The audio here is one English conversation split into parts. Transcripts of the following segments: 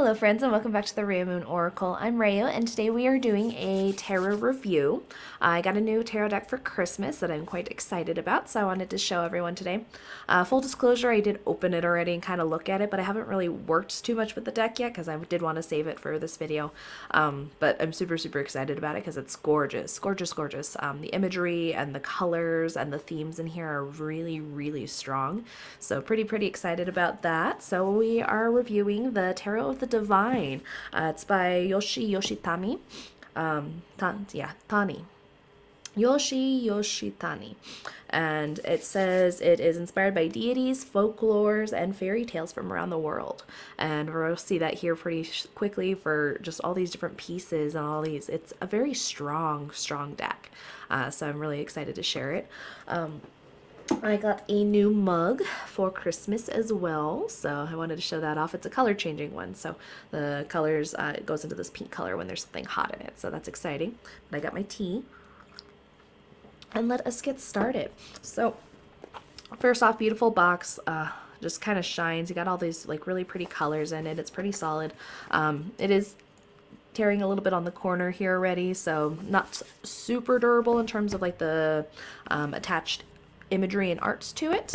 Hello friends and welcome back to the Rayo Moon Oracle. I'm Rayo and today we are doing a tarot review. I got a new tarot deck for Christmas that I'm quite excited about, so I wanted to show everyone today. Full disclosure, I did open it already and kind of look at it, but I haven't really worked too much with the deck yet because I did want to save it for this video. But I'm super excited about it because it's gorgeous, gorgeous. The imagery and the colors and the themes in here are really strong. So pretty excited about that. So we are reviewing the Tarot of the Divine. It's by Yoshi Yoshitani. Tani. Yoshi Yoshitani. And it says it is inspired by deities, folklores, and fairy tales from around the world. And we'll see that here pretty quickly for just all these different pieces and all these. It's a very strong deck. So I'm really excited to share it. I got a new mug for Christmas as well, so I wanted to show that off. It's a color changing one, so the colors, it goes into this pink color when there's something hot in it, so that's exciting. But I got my tea, and let us get started. So first off, beautiful box, just kind of shines. You got all these like really pretty colors in it. It's pretty solid. It is tearing a little bit on the corner here already, so not super durable in terms of like the attached imagery and arts to it,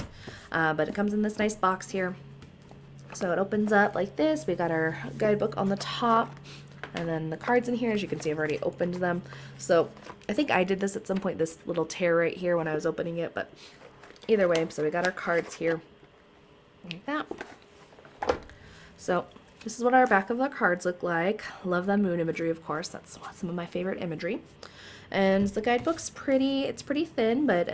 but it comes in this nice box here. So it opens up like this. We got our guidebook on the top, and then the cards in here. As you can see, I've already opened them. So I think I did this at some point, this little tear right here when I was opening it, but either way, so we got our cards here like that. So this is what our back of the cards look like. Love the moon imagery, of course. That's some of my favorite imagery. And the guidebook's it's pretty thin, but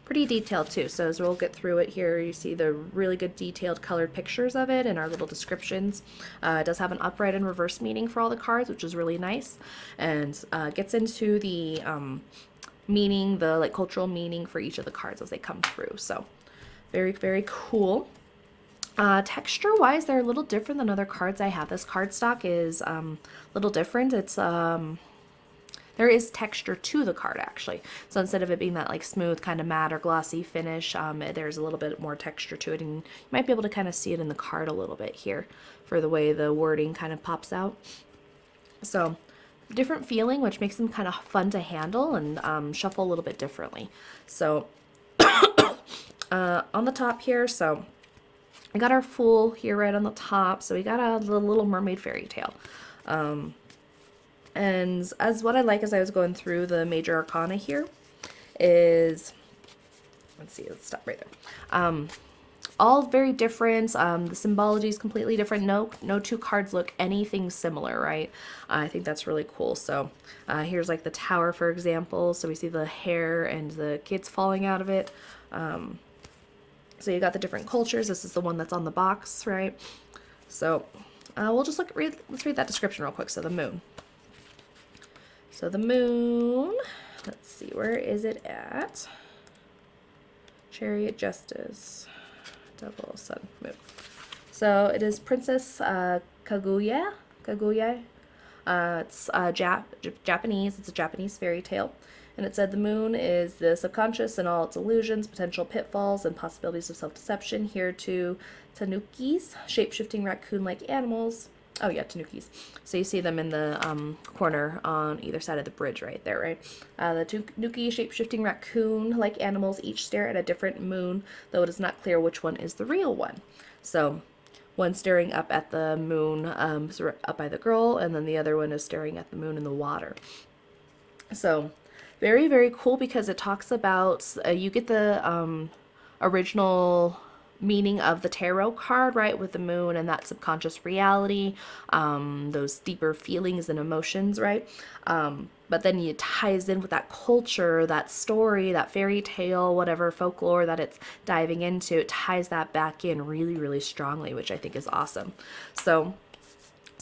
pretty detailed too. So as we'll get through it here, you see the really good detailed colored pictures of it and our little descriptions. It does have an upright and reverse meaning for all the cards, which is really nice, and gets into the meaning, the like cultural meaning for each of the cards as they come through. So very cool. Texture wise, they're a little different than other cards I have. This cardstock is a little different. It's there is texture to the card, actually. So instead of it being that like smooth kind of matte or glossy finish, there's a little bit more texture to it, and you might be able to kind of see it in the card a little bit here for the way the wording kind of pops out. So different feeling, which makes them kind of fun to handle and shuffle a little bit differently. So on the top here, so I got our Fool here right on the top. So we got a Little Mermaid fairy tale. And as what I like as I was going through the major arcana here is, let's stop right there. All very different. The symbology is completely different. No two cards look anything similar, right? I think that's really cool. So here's like the tower, for example. So we see the hair and the kids falling out of it. So you got the different cultures. This is the one that's on the box, right? So we'll just let's read that description real quick. So the moon. So the moon, let's see, where is it at? Chariot, Justice, Devil, Sun, Moon. So it is Princess Kaguya. It's Japanese. It's a Japanese fairy tale. And it said the moon is the subconscious and all its illusions, potential pitfalls, and possibilities of self-deception. Here to tanukis, shape-shifting raccoon-like animals. Oh yeah, tanukis. So you see them in the corner on either side of the bridge right there, right? The tanuki, shape-shifting raccoon-like animals, each stare at a different moon, though it is not clear which one is the real one. So one staring up at the moon, up by the girl, and then the other one is staring at the moon in the water. So very cool because it talks about, you get the original meaning of the tarot card, right, with the moon and that subconscious reality, those deeper feelings and emotions, right? But then it ties in with that culture, that story, that fairy tale, whatever folklore that it's diving into. It ties that back in really strongly, which I think is awesome. So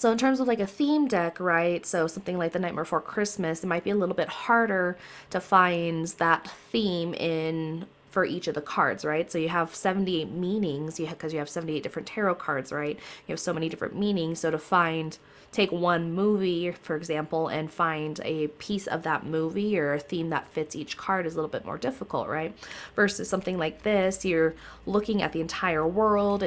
in terms of like a theme deck, right, so something like The Nightmare Before Christmas, it might be a little bit harder to find that theme in for each of the cards, right? So you have 78 meanings because you have 78 different tarot cards, right? You have so many different meanings. So to take one movie, for example, and find a piece of that movie or a theme that fits each card is a little bit more difficult, right? Versus something like this, you're looking at the entire world,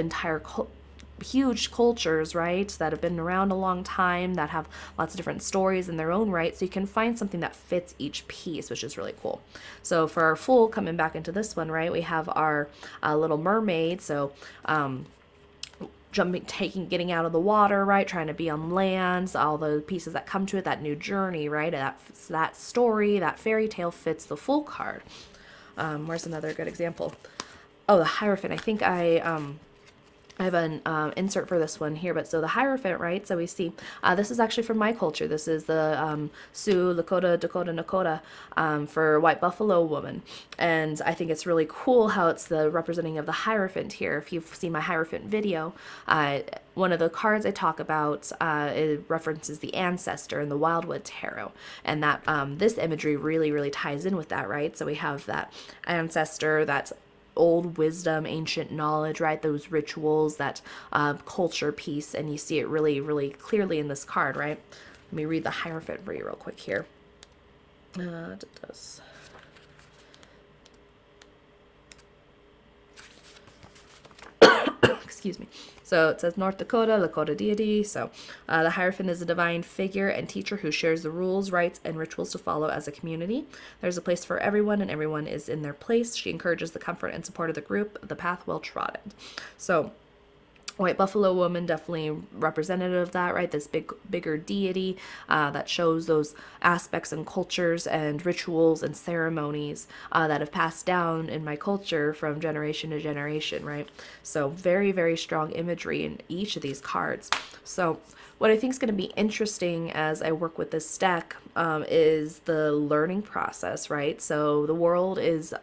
huge cultures, right, that have been around a long time, that have lots of different stories in their own right. So you can find something that fits each piece, which is really cool. So for our Fool, coming back into this one, right, we have our Little Mermaid. So jumping, getting out of the water, right, trying to be on land, all the pieces that come to it, that new journey, right, that story, that fairy tale fits the Fool card. Where's another good example? Oh, the Hierophant. I think I have an insert for this one here, but so the Hierophant, right? So we see this is actually from my culture. This is the Sioux, Lakota, Dakota, Nakota for White Buffalo Woman, and I think it's really cool how it's the representing of the Hierophant here. If you've seen my Hierophant video, one of the cards I talk about it references the Ancestor in the Wildwood Tarot, and that this imagery really ties in with that, right? So we have that Ancestor, that's old wisdom, ancient knowledge, right? Those rituals, that culture piece, and you see it really clearly in this card, right? Let me read the Hierophant for you real quick here. It does. Excuse me. So it says North Dakota, Lakota deity. So the Hierophant is a divine figure and teacher who shares the rules, rites, and rituals to follow as a community. There's a place for everyone, and everyone is in their place. She encourages the comfort and support of the group, the path well trodden. So White Buffalo Woman, definitely representative of that, right? This bigger deity that shows those aspects and cultures and rituals and ceremonies that have passed down in my culture from generation to generation, right? So very strong imagery in each of these cards. So what I think is going to be interesting as I work with this deck is the learning process, right? So the world is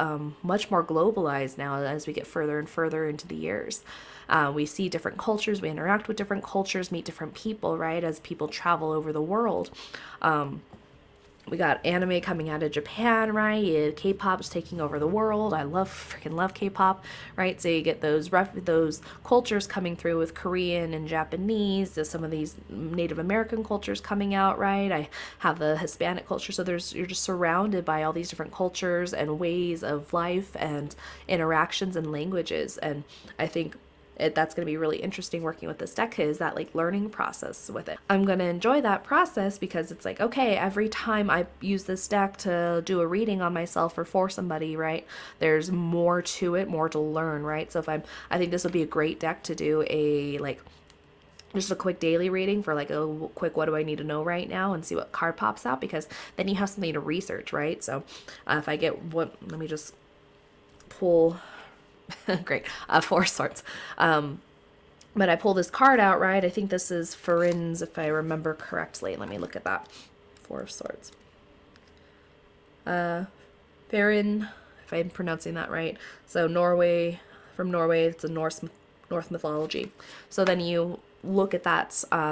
much more globalized now as we get further and further into the years. We see different cultures, we interact with different cultures, meet different people, right, as people travel over the world. We got anime coming out of Japan, right? K-pop's taking over the world. I freaking love K-pop, right? So you get those cultures coming through with Korean and Japanese. There's some of these Native American cultures coming out, right? I have the Hispanic culture. So you're just surrounded by all these different cultures and ways of life and interactions and languages. And I think that's going to be really interesting working with this deck, is that like learning process with it. I'm going to enjoy that process because it's like, okay, every time I use this deck to do a reading on myself or for somebody, right, there's more to it, more to learn, right? So I think this would be a great deck to do just a quick daily reading for like a quick what do I need to know right now, and see what card pops out, because then you have something to research, right? So if I get let me just pull great. Four Swords. But I pull this card out, right? I think this is Farin's, if I remember correctly. Let me look at that. Four of Swords. Farin, if I'm pronouncing that right. So Norway, from Norway, it's a North mythology. So then you look at that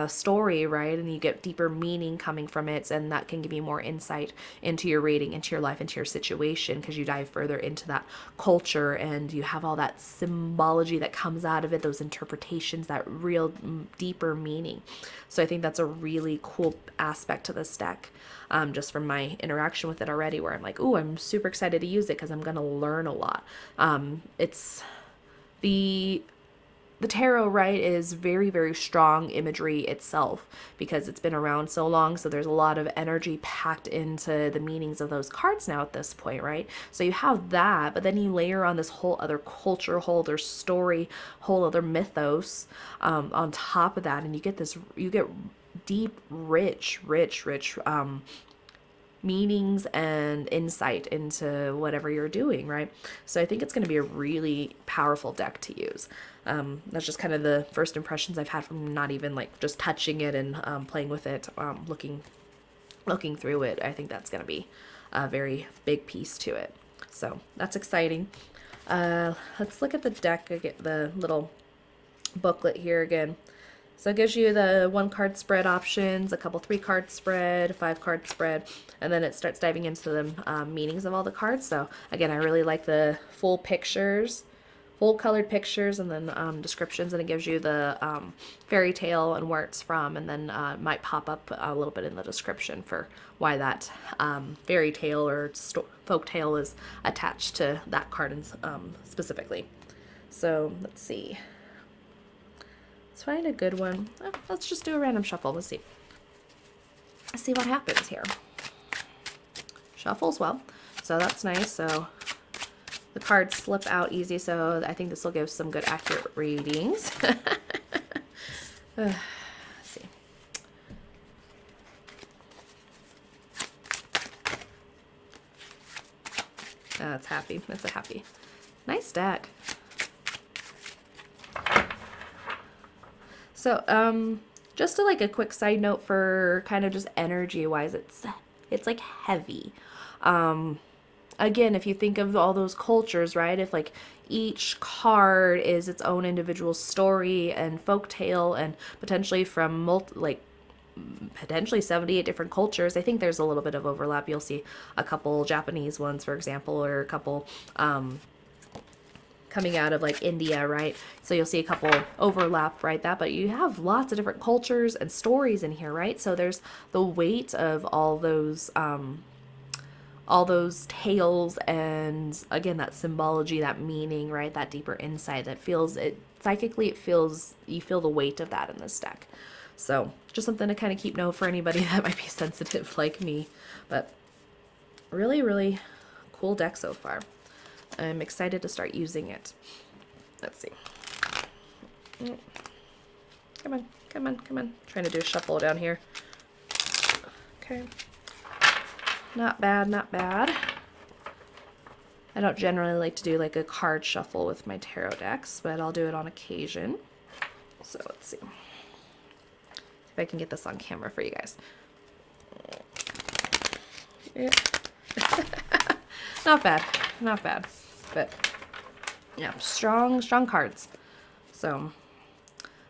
story, right, and you get deeper meaning coming from it, and that can give you more insight into your reading, into your life, into your situation, because you dive further into that culture and you have all that symbology that comes out of it, those interpretations, that real deeper meaning. So I think that's a really cool aspect to this deck, just from my interaction with it already, where I'm like, ooh, I'm super excited to use it because I'm going to learn a lot. It's the tarot, right, is very strong imagery itself because it's been around so long. So there's a lot of energy packed into the meanings of those cards now at this point, right? So you have that, but then you layer on this whole other culture, whole other story, whole other mythos on top of that, and you get deep, rich meanings and insight into whatever you're doing, right? So I think it's going to be a really powerful deck to use. That's just kind of the first impressions I've had from not even like just touching it and playing with it, looking through it. I think that's going to be a very big piece to it. So that's exciting. Let's look at the deck. I get the little booklet here again. So it gives you the 1-card spread options, a couple 3-card spread, 5-card spread, and then it starts diving into the meanings of all the cards. So again, I really like the full colored pictures, and then descriptions, and it gives you the fairy tale and where it's from, and then might pop up a little bit in the description for why that fairy tale or folk tale is attached to that card specifically. So let's see. Let's find a good one. Let's just do a random shuffle. Let's see. Let's see what happens here. Shuffles well, so that's nice. So the cards slip out easy, so I think this will give some good accurate readings. Let's see. Oh, it's happy. It's a happy. Nice deck. So, just like a quick side note for kind of just energy-wise, it's like heavy. Again, if you think of all those cultures, right? If like each card is its own individual story and folktale, and potentially from potentially 78 different cultures. I think there's a little bit of overlap. You'll see a couple Japanese ones, for example, or a couple coming out of like India, right? So you'll see a couple overlap, right? But you have lots of different cultures and stories in here, right? So there's the weight of all those tales, and again, that symbology, that meaning, right? That deeper insight that psychically, you feel the weight of that in this deck. So just something to kind of keep note for anybody that might be sensitive like me. But really, really cool deck so far. I'm excited to start using it. Let's see. Come on, come on, come on. Trying to do a shuffle down here. Okay. Not bad, not bad. I don't generally like to do like a card shuffle with my tarot decks, but I'll do it on occasion. So let's see. If I can get this on camera for you guys. Yeah. Not bad, not bad. But yeah, strong cards. So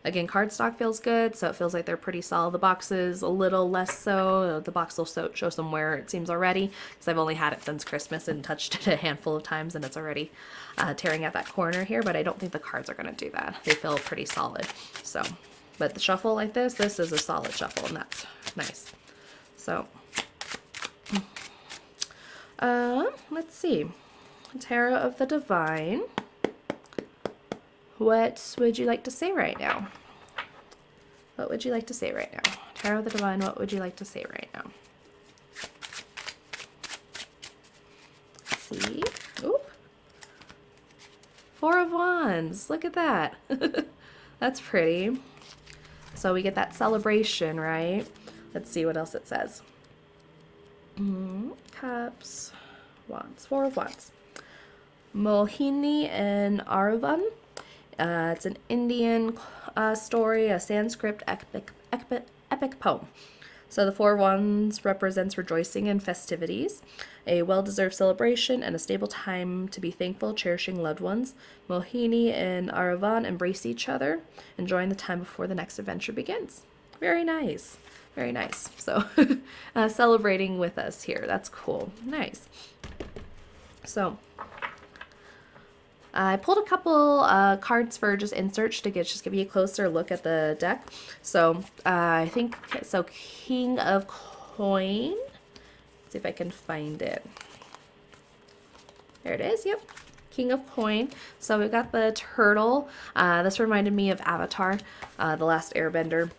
again, cardstock feels good, so it feels like they're pretty solid. The box is a little less so. The box will show some wear, it seems, already, because I've only had it since Christmas and touched it a handful of times, and it's already tearing at that corner here, but I don't think the cards are going to do that. They feel pretty solid. So, but the shuffle like this is a solid shuffle, and that's nice. So, let's see. Tarot of the Divine. What would you like to say right now? What would you like to say right now? Tarot of the Divine, what would you like to say right now? Let's see. Oop. Four of Wands. Look at that. That's pretty. So we get that celebration, right? Let's see what else it says. Cups. Wands. Four of Wands. Mohini and Aravan. It's an Indian story, a Sanskrit epic poem. So the Four of Wands represents rejoicing and festivities, a well-deserved celebration, and a stable time to be thankful, cherishing loved ones. Mohini and Aravan embrace each other, enjoying the time before the next adventure begins. Very nice. Very nice. So celebrating with us here. That's cool. Nice. So I pulled a couple cards for just inserts to give you a closer look at the deck. So I think, so King of Coin. Let's see if I can find it. There it is, yep. King of Coin. So we've got the turtle. This reminded me of Avatar, The Last Airbender.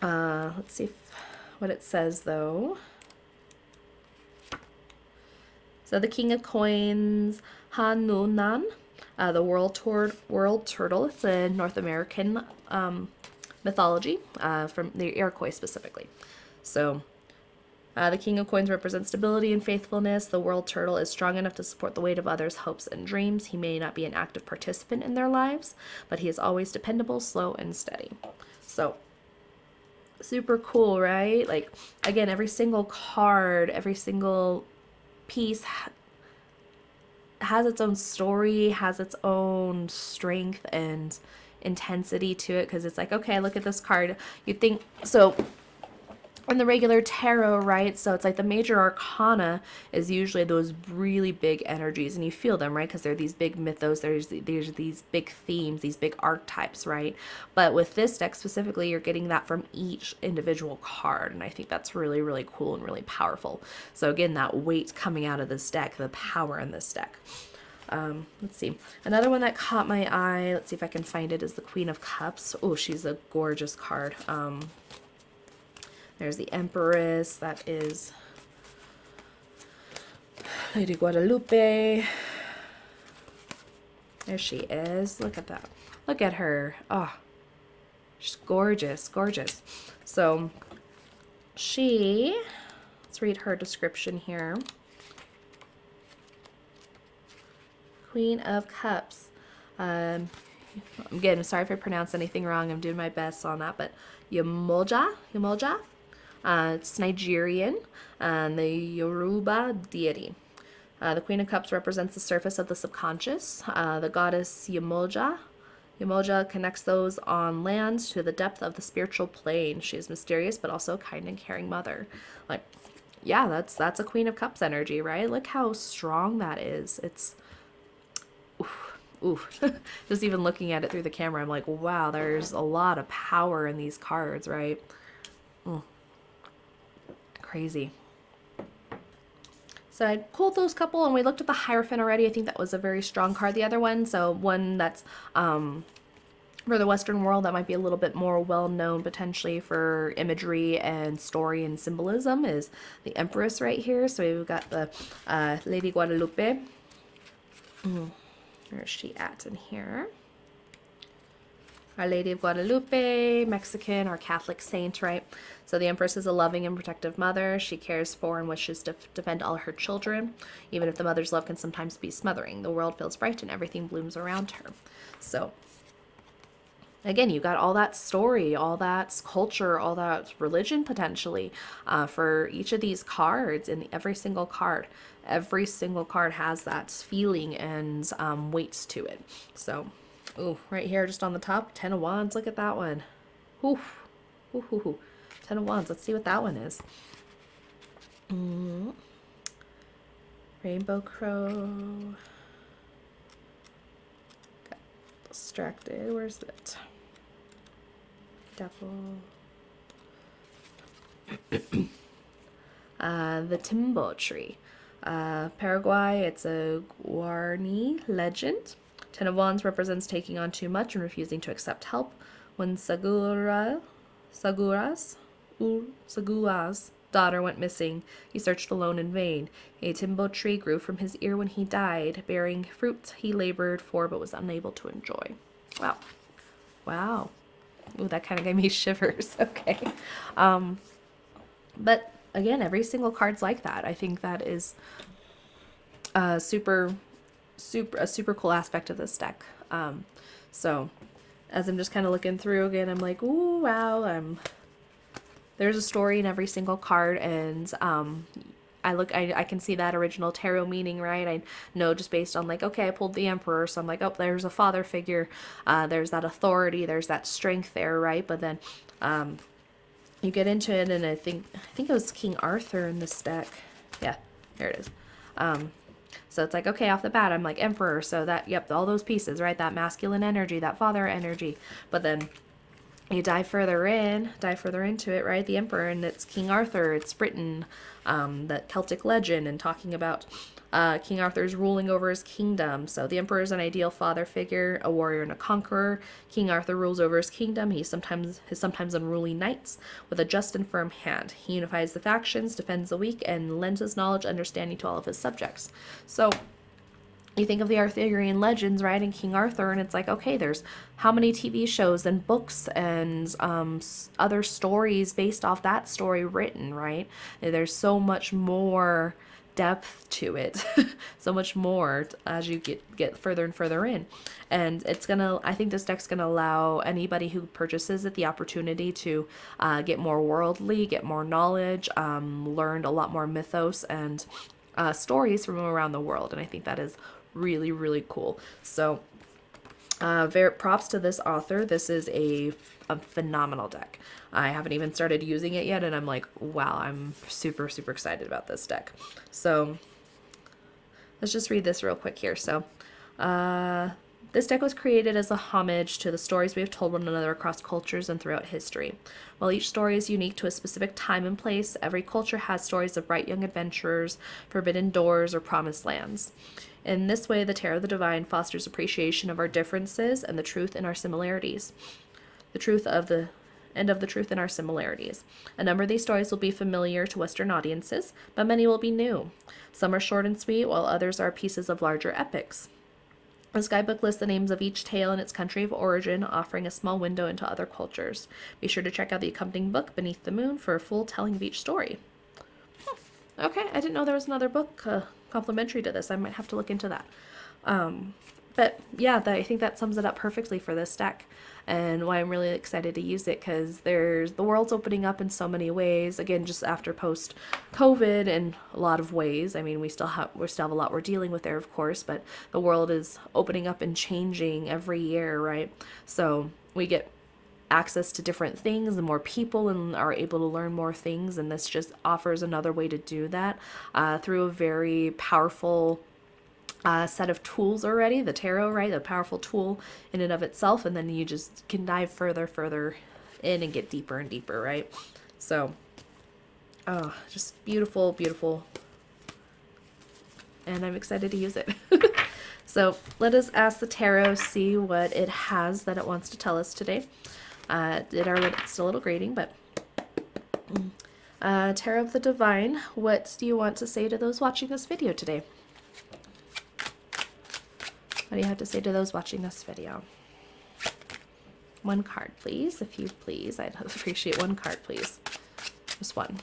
Let's see what it says though. So the King of Coins, Hanunan. The world turtle. It's a North American mythology, from the Iroquois specifically. So the King of Coins represents stability and faithfulness. The world turtle is strong enough to support the weight of others' hopes and dreams. He may not be an active participant in their lives, but he is always dependable, slow, and steady. So super cool, right? Like, again, every single card, every single piece has its own story, has its own strength and intensity to it, because it's like, okay, look at this card. You think, so in the regular tarot, right? So it's like the major arcana is usually those really big energies, and you feel them, right? Because they're these big mythos, there's these big themes, these big archetypes, right? But with this deck specifically, you're getting that from each individual card, and I think that's really, really cool and really powerful. So again, that weight coming out of this deck, the power in this deck. Let's see. Another one that caught my eye, let's see if I can find it, is the Queen of Cups. Oh, she's a gorgeous card. There's the Empress. That is Lady Guadalupe. There she is. Look at that. Look at her. Oh, she's gorgeous, gorgeous. So let's read her description here. Queen of Cups. Again, sorry if I pronounce anything wrong. I'm doing my best on that. But Yamoja. It's Nigerian. And the Yoruba deity. The Queen of Cups represents the surface of the subconscious. The goddess Yamoja connects those on land to the depth of the spiritual plane. She is mysterious, but also a kind and caring mother. Like, yeah, that's a Queen of Cups energy, right? Look how strong that is. It's, oof. Just even looking at it through the camera, I'm like, wow, there's a lot of power in these cards, right? Crazy. So I pulled those couple, and we looked at the Hierophant already. I think that was a very strong card. The other one, so one that's for the Western world that might be a little bit more well-known potentially for imagery and story and symbolism, is the Empress right here. So we've got the Lady Guadalupe. Where is she at in here? Our Lady of Guadalupe, Mexican or Catholic saint, right? So the Empress is a loving and protective mother. She cares for and wishes to defend all her children, even if the mother's love can sometimes be smothering. The world feels bright and everything blooms around her. So again, you got all that story, all that culture, all that religion potentially for each of these cards. And every single card has that feeling and weights to it. So, ooh, right here, just on the top, 10 of Wands. Look at that one. Ooh, ooh, ooh, ooh. 10 of Wands. Let's see what that one is. Rainbow Crow. Got distracted. Where's it? Devil. The Timbo Tree. Paraguay, it's a Guarani legend. 10 of Wands represents taking on too much and refusing to accept help. When Sagura's daughter went missing, he searched alone in vain. A timbo tree grew from his ear when he died, bearing fruit he labored for but was unable to enjoy. Wow. Wow. Ooh, that kind of gave me shivers. Okay. But again, every single card's like that. I think that is a super cool aspect of this deck. So as I'm just kind of looking through again, I'm like, ooh, wow. There's a story in every single card, and I can see that original tarot meaning, right? I know just based on like, okay, I pulled the Emperor, so I'm like, oh, there's a father figure, there's that authority, there's that strength there, right? But then you get into it, and I think it was King Arthur in this deck. Yeah, there it is. So it's like, okay, off the bat, I'm like Emperor, so that, yep, all those pieces, right? That masculine energy, that father energy. But then you dive further into it, right? The Emperor, and it's King Arthur, it's Britain, that Celtic legend, and talking about King Arthur's ruling over his kingdom. So the Emperor is an ideal father figure, a warrior and a conqueror. King Arthur rules over his kingdom. His sometimes unruly knights with a just and firm hand. He unifies the factions, defends the weak, and lends his knowledge, understanding to all of his subjects. So you think of the Arthurian legends, right, and King Arthur, and it's like, okay, there's how many TV shows and books and other stories based off that story written, right? There's so much more depth to it, so much more as you get further and further in. And I think this deck's gonna allow anybody who purchases it the opportunity to get more worldly, get more knowledge, learn a lot more mythos and stories from around the world. And I think that is really, really cool. So very props to this author. This is a phenomenal deck. I haven't even started using it yet, and I'm like, wow, I'm super excited about this deck. So let's just read this real quick here. So This deck was created as a homage to the stories we have told one another across cultures and throughout history. While each story is unique to a specific time and place, every culture has stories of bright young adventurers, forbidden doors, or promised lands. In this way, the Tarot of the Divine fosters appreciation of our differences and the truth in our similarities. The truth of the truth in our similarities. A number of these stories will be familiar to Western audiences, but many will be new. Some are short and sweet, while others are pieces of larger epics. This guidebook lists the names of each tale and its country of origin, offering a small window into other cultures. Be sure to check out the accompanying book, Beneath the Moon, for a full telling of each story. Okay, I didn't know there was another book complimentary to this. I might have to look into that. But yeah, I think that sums it up perfectly for this deck, and why I'm really excited to use it, because the world's opening up in so many ways. Again, just after post COVID, in a lot of ways. I mean, we still have a lot we're dealing with there, of course, but the world is opening up and changing every year, right? So we get access to different things and more people, and are able to learn more things, and this just offers another way to do that through a very powerful set of tools already. The tarot, right, a powerful tool in and of itself, and then you just can dive further in and get deeper and deeper, right? So just beautiful, and I'm excited to use it. So let us ask the tarot, see what it has that it wants to tell us today. It's a little grating, but Tarot of the Divine, what do you want to say to those watching this video today? What do you have to say to those watching this video? One card, please, if you please. I'd appreciate one card, please. Just one.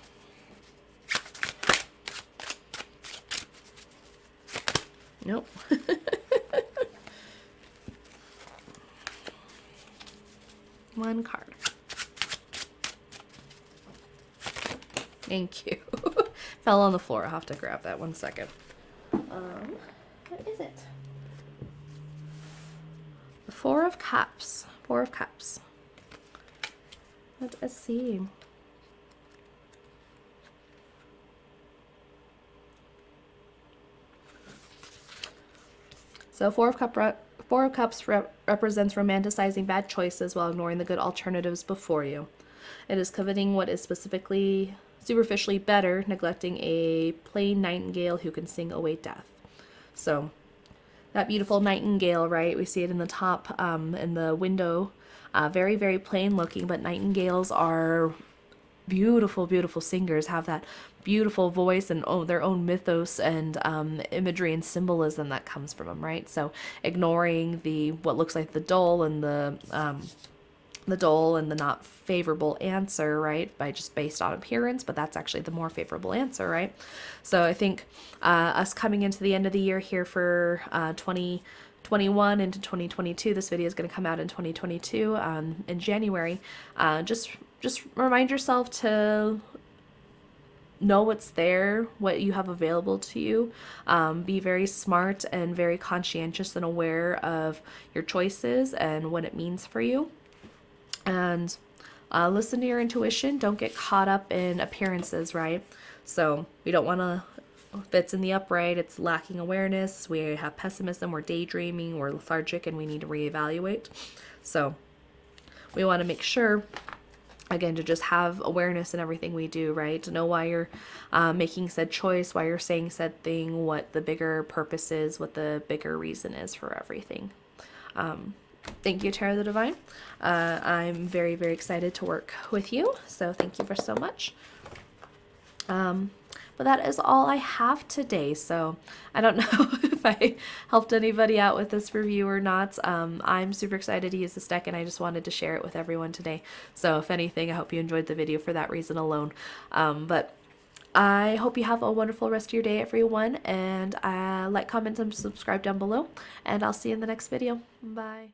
Nope. One card. Thank you. Fell on the floor. I'll have to grab that 1 second. What is it? The Four of Cups. Four of Cups. Let us see. So Four of Cups represents romanticizing bad choices while ignoring the good alternatives before you. It is coveting what is superficially better, neglecting a plain nightingale who can sing away death. So that beautiful nightingale, right? We see it in the top in the window. Very, very plain looking, but nightingales are beautiful, beautiful singers, have that beautiful voice and their own mythos and imagery and symbolism that comes from them, right? So ignoring what looks like the dull and the not favorable answer, right, based on appearance, but that's actually the more favorable answer, right? So I think us coming into the end of the year here for 2021 into 2022, this video is going to come out in 2022 in January. Just remind yourself to know what's there, what you have available to you. Be very smart and very conscientious and aware of your choices and what it means for you. And listen to your intuition. Don't get caught up in appearances, right? So we don't want to, if it's in the upright, it's lacking awareness. We have pessimism, we're daydreaming, we're lethargic, and we need to reevaluate. So we want to make sure, again, to just have awareness in everything we do, right? To know why you're making said choice, why you're saying said thing, what the bigger purpose is, what the bigger reason is for everything. Thank you, Tarot of the Divine. I'm very, very excited to work with you, so thank you for so much. But that is all I have today, so I don't know if I helped anybody out with this review or not. I'm super excited to use this deck, and I just wanted to share it with everyone today. So if anything, I hope you enjoyed the video for that reason alone. But I hope you have a wonderful rest of your day, everyone, and like, comment, and subscribe down below, and I'll see you in the next video. Bye.